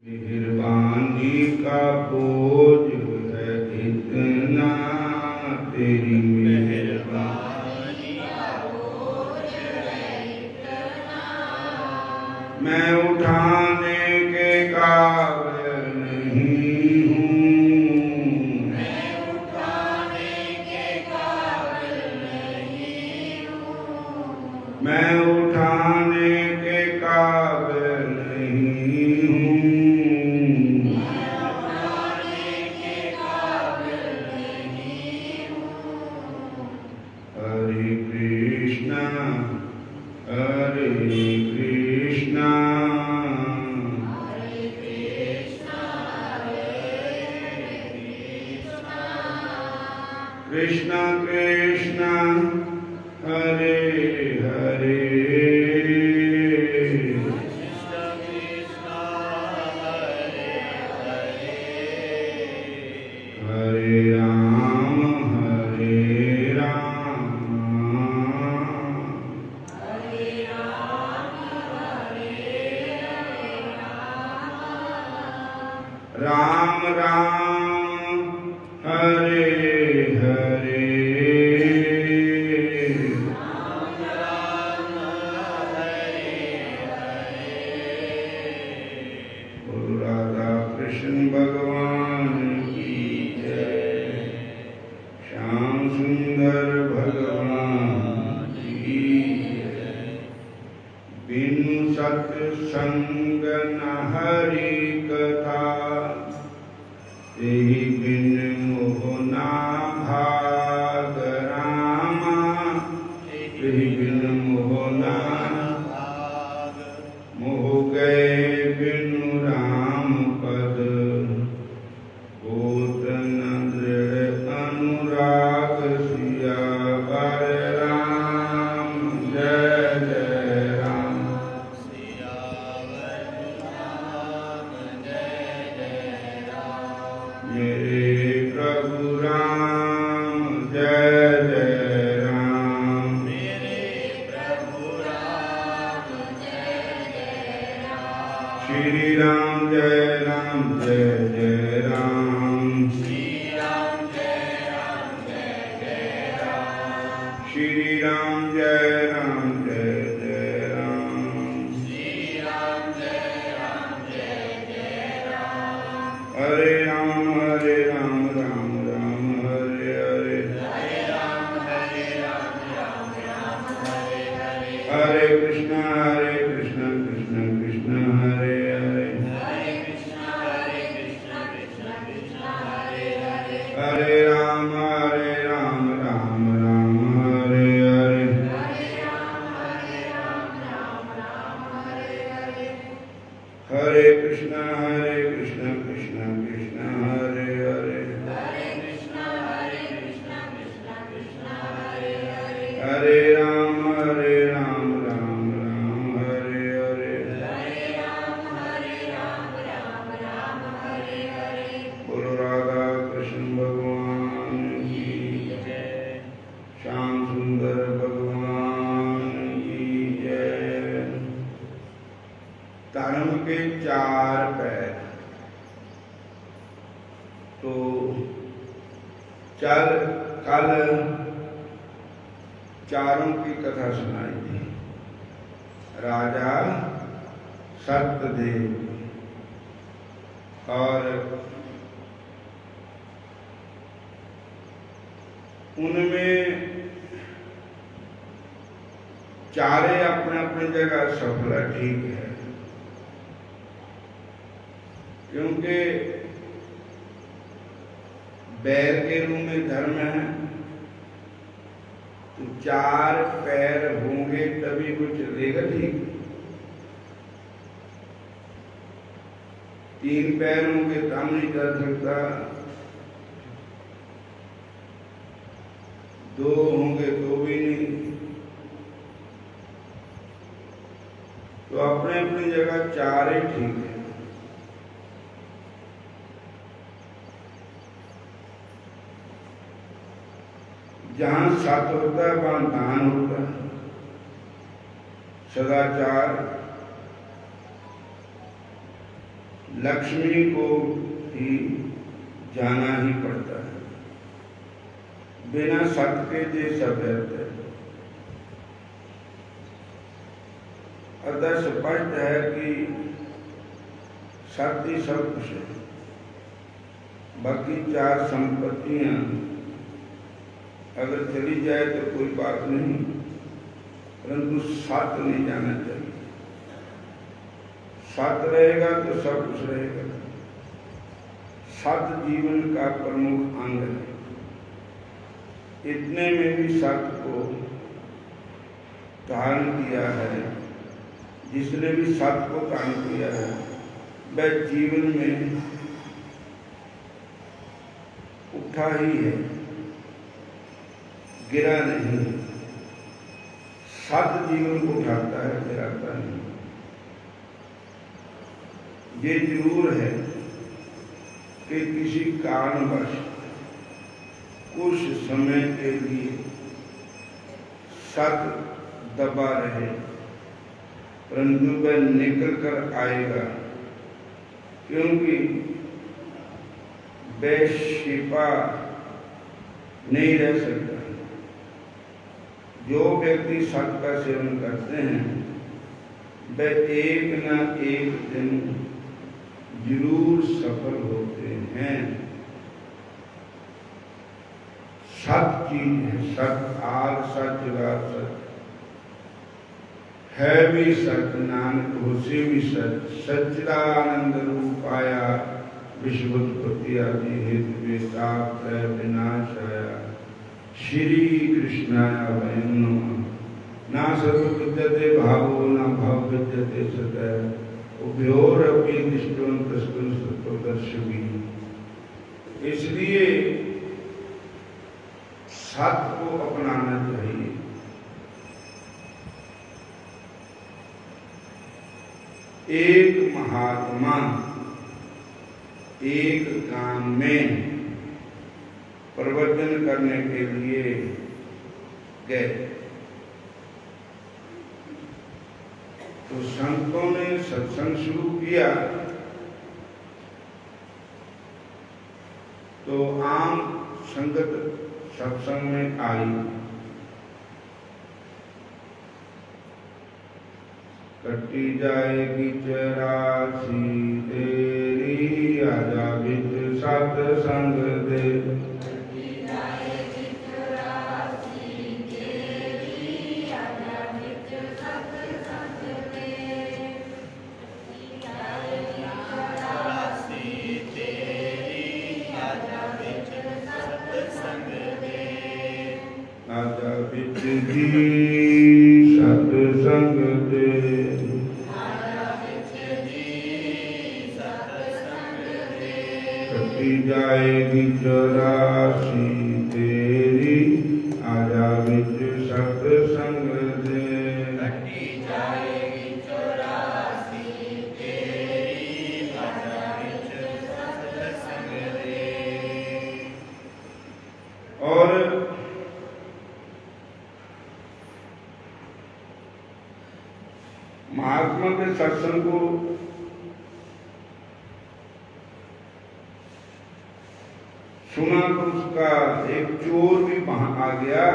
मेहरबानी का बोझ है इतना, तेरी मेहरबानी का बोझ है इतना, मैं उठाने के काबिल नहीं हूँ, मैं उठाने के काबिल नहीं हूँ, मैं उठाने के काबिल नहीं हूँ, Hare Krishna, Hare Krishna, Hare Krishna, Hare Krishna, Krishna Krishna, Hare Hare, Krishna Krishna, Hare Hare, Hare Ram, Hare Ram, Ram Ram, Hare Hare, Ram Ram, Hare Hare, Guru Radha Krishna Bhagavan की जय, श्याम सुंदर भगवान की जय, बिनु सत्संग न हरि कथा, तेहि बिन मोह ना भाग रामा, तेहि बिन मोह ना भाग, मोह गए बिनु राम पद, होत न दृढ़ अनुराग, सियावर राम जय जय राम, सियावर राम जय जय राम, मेरे प्रभु राम जय जय राम, मेरे प्रभु राम जय जय राम, श्री राम जय जय राम, श्री राम जय जय राम, श्री राम जय जय राम, श्री राम जय जय राम, हरे राम राम राम हरे हरे, हरे राम राम हरे हरे, हरे कृष्ण कृष्ण कृष्ण हरे हरे, हरे कृष्ण कृष्ण कृष्ण हरे हरे, हरे राम राम राम हरे हरे, हरे राम राम हरे हरे, हरे कृष्ण कृष्ण कृष्ण हरे हरे, हरे कृष्ण कृष्ण हरे हरे, हरे राम राम राम हरे हरे, हरे राम हरे हरे, बोलो राधा कृष्ण भगवान की जय, श्याम सुंदर भगवान की जय। धर्म के चार पैर, तो कल चारों की कथा सुनाई थी। राजा सत्यदेव और उनमें चारे अपने अपने जगह सफल, ठीक है, क्योंकि बैर के रूप में धर्म है, तो चार पैर होंगे तभी कुछ चलेगा, ठीक। तीन पैर होंगे काम नहीं कर सकता, दो होंगे तो भी नहीं, तो अपने अपनी जगह चार ही ठीक है। जहां सत्य होता है वहां दान होता है, सदाचार, लक्ष्मी को ही जाना ही पड़ता है। बिना सत के जैसा व्यर्थ है। अतः स्पष्ट है कि सत्य सब कुछ है। बाकी चार संपत्तियां अगर चली जाए तो कोई बात नहीं, परंतु सत नहीं जाना चाहिए। सत रहेगा तो सब कुछ रहेगा। सत जीवन का प्रमुख अंग है। इतने में भी सत को धारण किया है। जिसने भी सत को धारण किया है वह जीवन में उठा ही है, गिरा नहीं। सत जीवन को उठाता है, गिराता नहीं। ये जरूर है कि किसी कारणवश कुछ समय के लिए सत दबा रहे, परंतु वह निकल कर आएगा, क्योंकि वह शिपा नहीं रह सकता। जो व्यक्ति सत का सेवन करते हैं वह एक न एक दिन जरूर सफल होते हैं। सत चीज है, सत आग सच रात सच है भी सत, नानक होसे भी सच। सच्चिदानंद रूपाया विश्वोत्पत्ति आदि हेतु वेदांत विनाशाया श्री कृष्णाय वयं नमः। ना सर्व विद्यते भावो न भाव विद्यते सतः उभयोरपि दृष्टवन्तस्तु सत्वदर्शिभिः। इसलिए सत को अपनाना चाहिए। एक महात्मा एक काम में प्रवचन करने के लिए गए तो संतों ने सत्संग शुरू किया तो आम संगत सत्संग में आई। कटी जाएगी चरासी तेरी आजा बिच सत्संग दे। आजा बिच जी सत्संग दे। कटी जाएगी चौरासी तेरी आजा बिच सत्संग दे। कटी जाएगी चौरासी तेरी आजा बिच सत्संग दे। और महात्मा के सत्संग को सुना तो उसका एक चोर भी वहां आ गया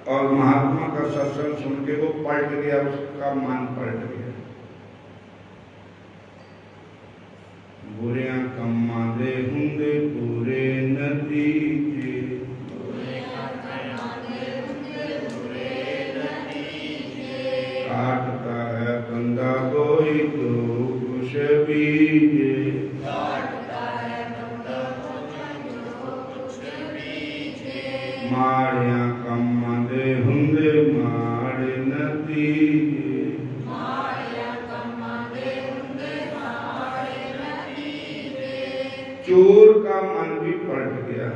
और महात्मा का सत्संग सुन के वो पलट गया, उसका मन पलट गया। बुरियां कम्मा दे हुंदे पूरे नतीजे। काटता है बंदा कोई तो कुछ बीजे। माड़िया कम्मा दे हुंदे माड़े नतीजे। चोर का मन भी पलट गया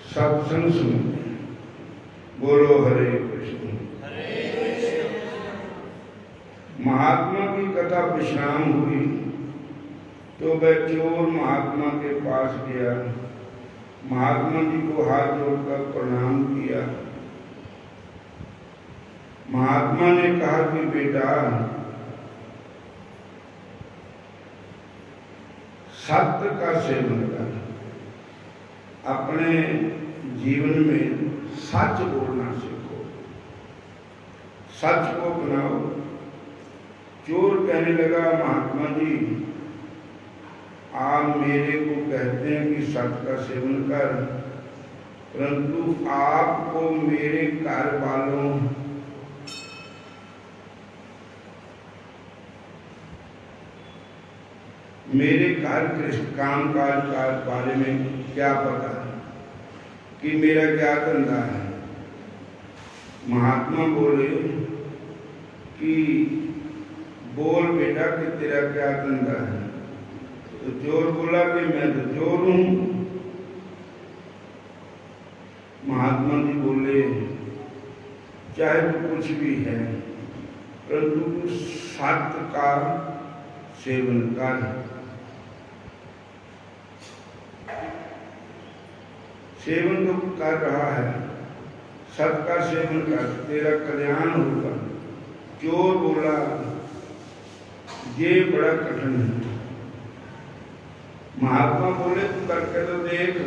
सत्संग सुन। बोलो हरे कृष्ण। महात्मा की कथा विश्राम हुई तो वह चोर महात्मा के पास गया। महात्मा जी को हाथ जोड़कर प्रणाम किया। महात्मा ने कहा कि बेटा सत्य का सेवन कर, अपने जीवन में सच बोलना सीखो, सच को अपनाओ। चोर कहने लगा, महात्मा जी आप मेरे को कहते हैं कि सत्य का सेवन कर, परंतु आपको मेरे घर वालों मेरे घर काम काज का बारे में क्या पता है कि मेरा क्या धंधा है। महात्मा बोले कि बोल बेटा कि तेरा क्या धंधा है। तो चोर बोला कि मैं तो चोर हूं। महात्मा जी बोले चाहे तो कुछ भी है, परंतु सत्य का सेवन कर। सेवन तो कर रहा है, सत्य का सेवन कर, तेरा कल्याण होगा। चोर बोला ये बड़ा कठिन है। महात्मा बोले तू करके तो देख।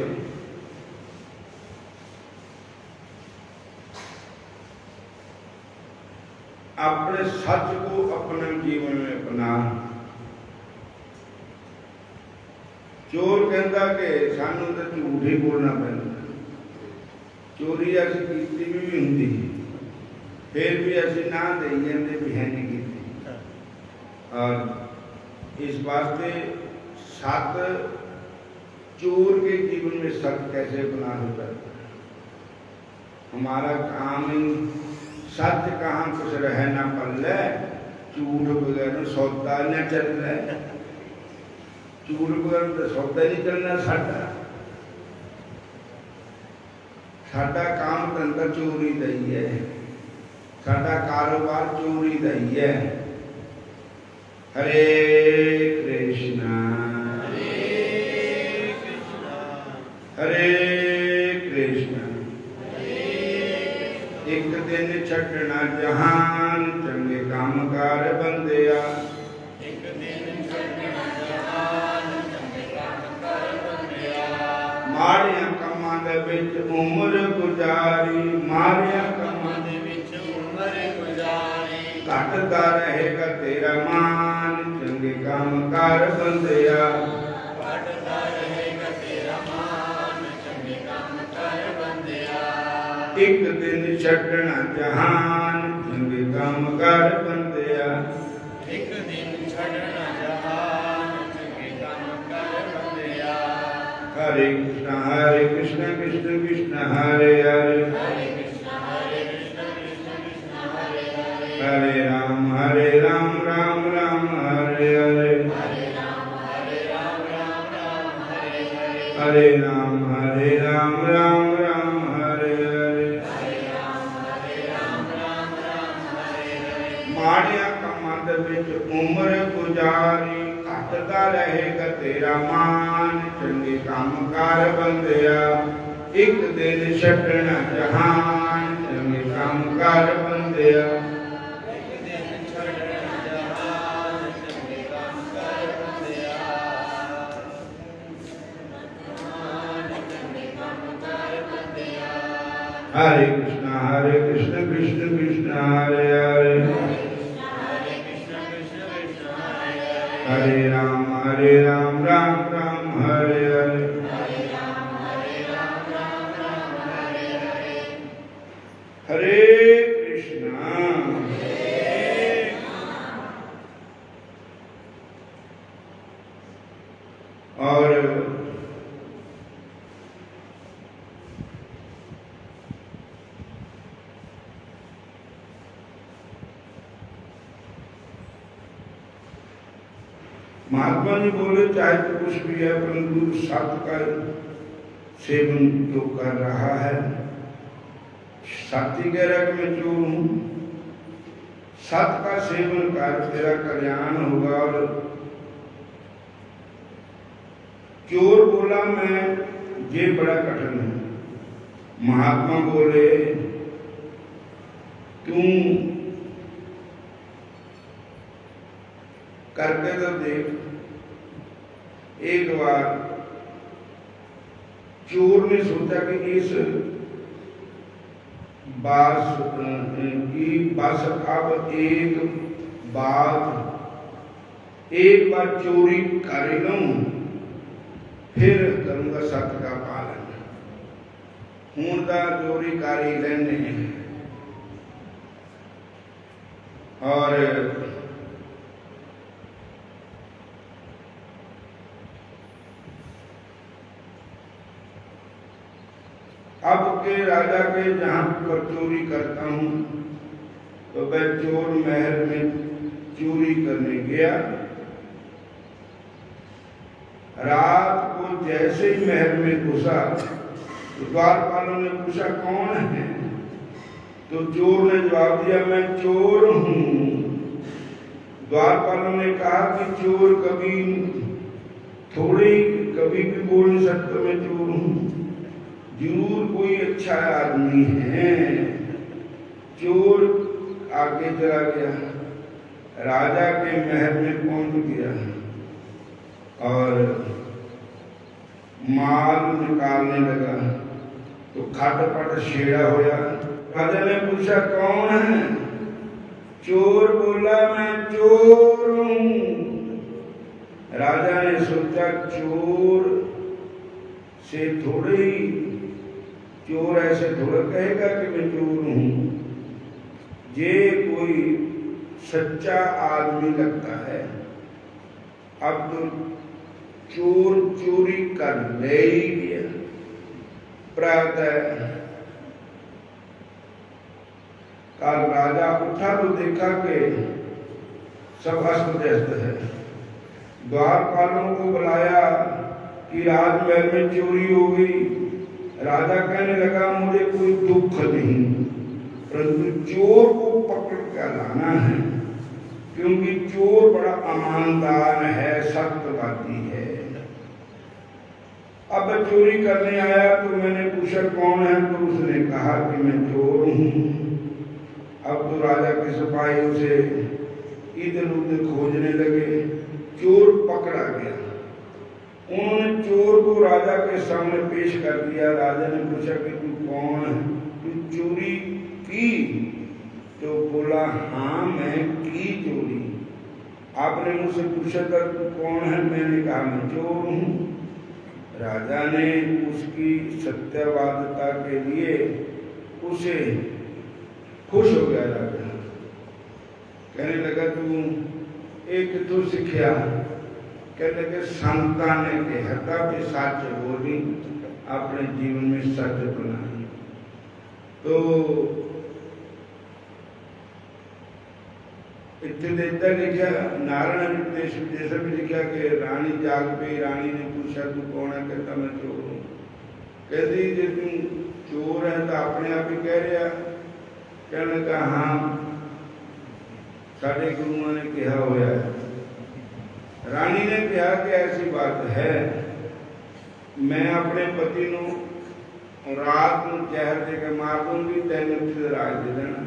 अपने सच को अपने जीवन में अपना। चोर कहता कि सानू तो झूठ ही बोलना पैंदा, चोरी असी कीती भी हुंदी, फिर भी असी ना दे जाते भी है नहीं कीती। और इस वास्ते सत्य, चोर के जीवन में सत्य कैसे बना होता है। हमारा काम ही सत्य कहाँ कुछ रह ना पल्ले, झूठ बगैर सौदा न चल रहा, झूठ बगैर तो सौदा नहीं चलना। साडा काम धंधा चोरी का ही है, साडा कारोबार चोरी का ही है। हरे कृष्णा हरे कृष्णा। एक दिन छड़ना जहान, चंगे काम कार बंदिया। माड़िया कामां दे विच उम्र गुजारी, माड़िया कामां दे विच उम्र गुजारी। घटदा रहेगा तेरा मान, चंगे काम कार बंदिया। घटदा रहेगा तेरा मान, चंगे काम कार बंदिया। एक दिन छड़ना जहान, चंगे काम कार बंदिया। एक दिन छड़ना जहान, चंगे काम कार बंदिया। हरे कृष्ण कृष्ण कृष्ण हरे हरे, हरे कृष्ण कृष्ण कृष्ण हरे हरे। हरे राम राम राम हरे हरे, हरे राम राम हरे हरे। हरे राम राम हरे हरे, हरे राम हरे हरे। माड़िया कामां दे विच उम्र गुजारी, घटदा रहेगा तेरा मान, चंगे काम कार बंदिया। एक दिन छड़ना जहान, चंगे काम कार बंदिया। एक दिन छड़ना जहान, चंगे काम कार बंदिया। चंगे काम कार बंदिया। हरे कृष्ण कृष्ण कृष्ण हरे हरे, हरे राम राम राम हरे हरे, हरे राम राम हरे हरे। हरे कृष्णा। और महात्मा जी बोले चाहे तो कुछ भी है, परंतु सत्य का सेवन तो कर रहा है। सत्य कह रहा है कि मैं चोर हूं। सत्य का सेवन कर, तेरा कल्याण होगा। और चोर बोला मैं ये बड़ा कठिन है। महात्मा बोले तुम करके तो देख। एक बार चोर ने सोचा कि इस बास की बस अब एक बार चोरी कर लूं, फिर करूंगा सत का पालन। हूं तो चोरी कर ही लेने और अब के राजा के जहां पर चोरी करता हूं तो वह चोर महल में चोरी करने गया। रात को जैसे ही महल में घुसा तो द्वारपालों ने पूछा कौन है, तो चोर ने जवाब दिया मैं चोर हूं। द्वारपालों ने कहा कि चोर कभी भी बोल नहीं सकता मैं चोर हूं, जरूर कोई अच्छा आदमी है। चोर आगे चला गया, राजा के महल में पहुंच गया और माल निकालने लगा तो खटपट छेड़ा होया। राजा ने पूछा कौन है, चोर बोला मैं चोर हूं। राजा ने सोचा चोर से थोड़े ही, चोर ऐसे थोड़ा कहेगा कि मैं चोर हूं, ये कोई सच्चा आदमी लगता है। अब तो चोर चोरी कर ले ही गया। प्रातः कल राजा उठा तो देखा कि सब अस्त व्यस्त है। द्वारपालों को बुलाया कि राजमहल में चोरी हो गई। राजा कहने लगा मुझे कोई दुख नहीं, परंतु चोर को पकड़ कर लाना है, क्योंकि चोर बड़ा ईमानदार है, सत्यवादी है। अब चोरी करने आया तो मैंने पूछा कौन है, तो उसने कहा कि मैं चोर हूं। अब तो राजा के सिपाही उसे इधर उधर खोजने लगे, चोर पकड़ा गया। उन्होंने चोर को राजा के सामने पेश कर दिया। राजा ने पूछा कि तू कौन है, तू चोरी की? तो बोला हाँ मैं की चोरी। आपने मुझसे पूछा था तू कौन है, मैंने कहा मैं चोर हूं। राजा ने उसकी सत्यवादिता के लिए उसे खुश हो गया। राजा कहने लगा तू एक तो सीखा, कहने लगे संता ने कहता भी सच बोली, अपने जीवन में सच बनाई। तो इतना लिखा नारायण जैसा भी लिखा कि रानी जाग पे, रानी ने पूछा तू कौन है, कहता मैं चोर हूं। कहती जे तू चोर है तो अपने आप ही कह रहा। कहने लगा हाँ साढ़े गुरुओं ने कहा होया है। रानी ने कहा कि ऐसी बात है, मैं अपने पति को रात को जहर देकर मार दूंगी, तेन राज दे देना।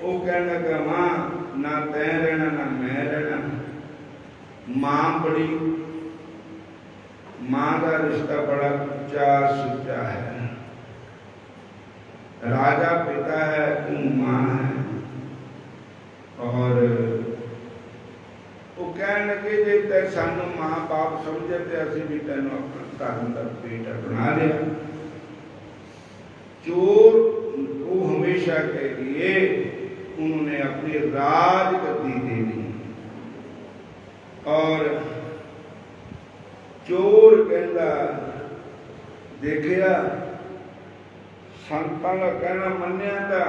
वो कहने लगा मां ना तैं रहना ना मैं रहना। मां बड़ी, मां का रिश्ता बड़ा सच्चा है। राजा पिता है, तू मां है। और वो कहने लगे जे ते सानू मां बाप समझे ते असीं भी तेन अपना धर्म का बेटा बना लिया। चोर को हमेशा के लिए उन्होंने अपनी राजगद्दी दे दी। और चोर कहता देखिया संतां का कहना मन्निया था,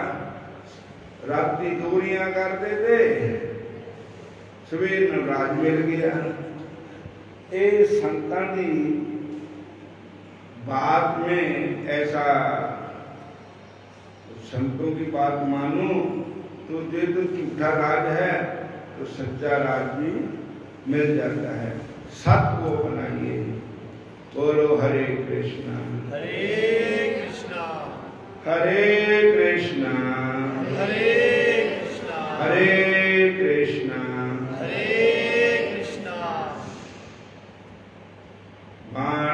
राती दूरियां करते थे, सवेर राज मिल गया। ये संतां की बात में ऐसा, संतों की बात मानो तो जो तो झूठा राज है तो सच्चा राज भी मिल जाता है। सत्य को बनाइए। बोलो हरे कृष्णा हरे कृष्णा हरे कृष्णा हरे कृष्णा हरे कृष्णा हरे कृष्णा।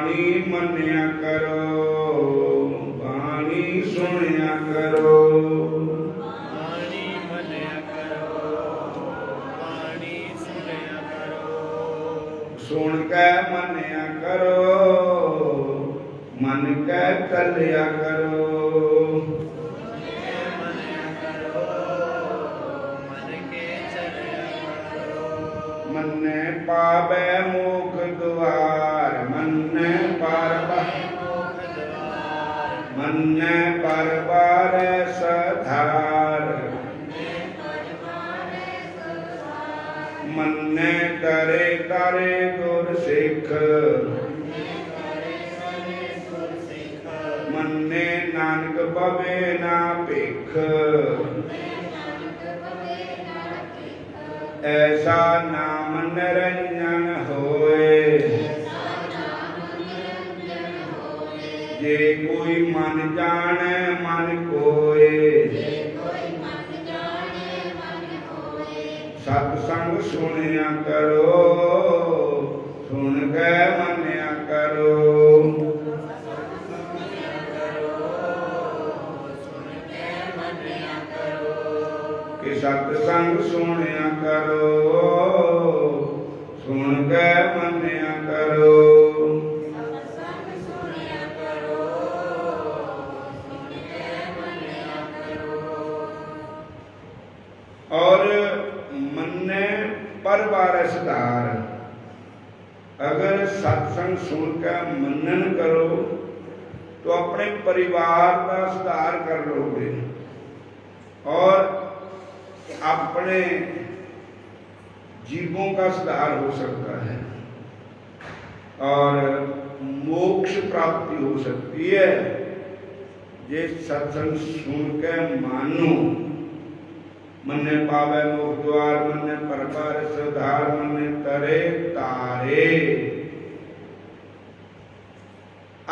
बाणी मन्या करो, बाणी सुनिया करो। बाणी मन्या करो, बाणी सुनिया करो। सुन कै मन्या करो, मन कै चलिया करो। मन्या करो, मन के चलिया करो। मन्ने पावै मोख द्वार, मन्ने पार मोख द्वार, मन्ने परवार सधार। मन्ने करे तारे गुर सिख, मन्ने नानक पवे ना भिख। ऐसा नाम निरंजन होए, जे कोई मन जाने मन कोय। सत्संग सुनिया करो, सुन के मन्या करो। कि सत्संग सुनिया करो, सुन के मन्या करो। और मन्ने परवार सुधार। अगर सत्संग सुनकर मनन करो तो अपने परिवार का सुधार कर लोगे और अपने जीवों का सुधार हो सकता है और मोक्ष प्राप्ति हो सकती है। जे सत्संग सुन के मानो, मन्ने पावे मोक्ष द्वार, मन्ने परवार सुधार, मन्ने तरे तारे।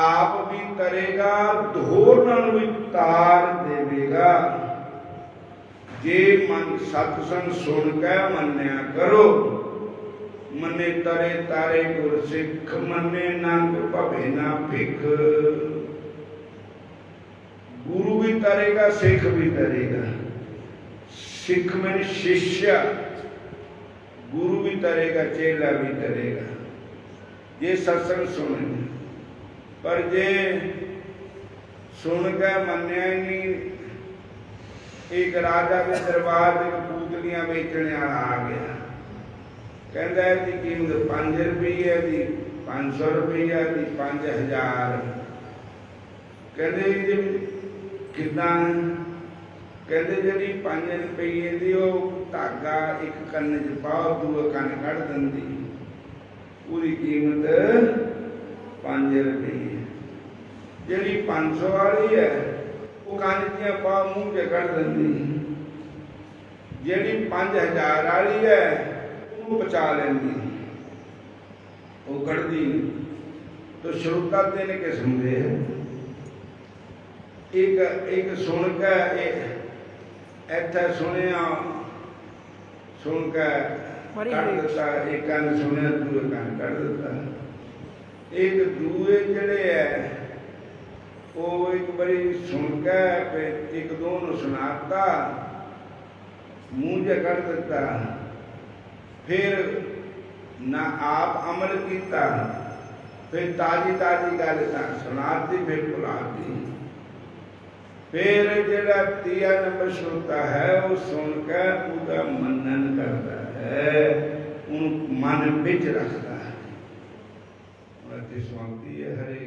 आप भी तरेगा, धोरन भी तार देवेगा। जे मन सत्संग सुन के मन्या करो, मन्ने तरे तारे गुर सिख, मन्ने नानक पवे ना भिख। गुरु भी तरेगा, सिख भी तरेगा। सिख में शिष्य, गुरु भी तरेगा, चेला भी तरेगा। ये सत्संग सुने, पर जे सुन के मन्या ही नहीं। एक राजा के दरबार में पूतलियां बेचने वाला आ गया, कहता है जी कीमत 5 रुपये दी, 500 रुपया दी, 5000। कहते जी कितना? कहते जी 5 रुपये दी धागा एक कन्न च पाओ, दूए कन्न कढ़ देंदी, पूरी कीमत 5 रुपये। जी 500 वाली है वो कन्न च पाओ, मूँह च कढ़ देंदी। जी 5000 वाली है वो बचा लेंदी, वो कढ़दी। तो श्रोता तीन किस्म के है। एक सुन के इत्थे सुनिया, सुन के कढ़ दिता, एक कन्न सुनिया, दूए कन्न कढ़ दिता। एक दूए जड़े है वो एक बारी सुन के एक दो नूं सुनाता, मूँह च कढ़ दिता, फिर ना आप अमल किया, फिर ताजी ताजी गल सुनाती, फिर भुलाती। फिर जो तीया नंबर श्रोता है वो सुन के उसका मनन करता है, उन मन बिच रखता है। स्वामी हरे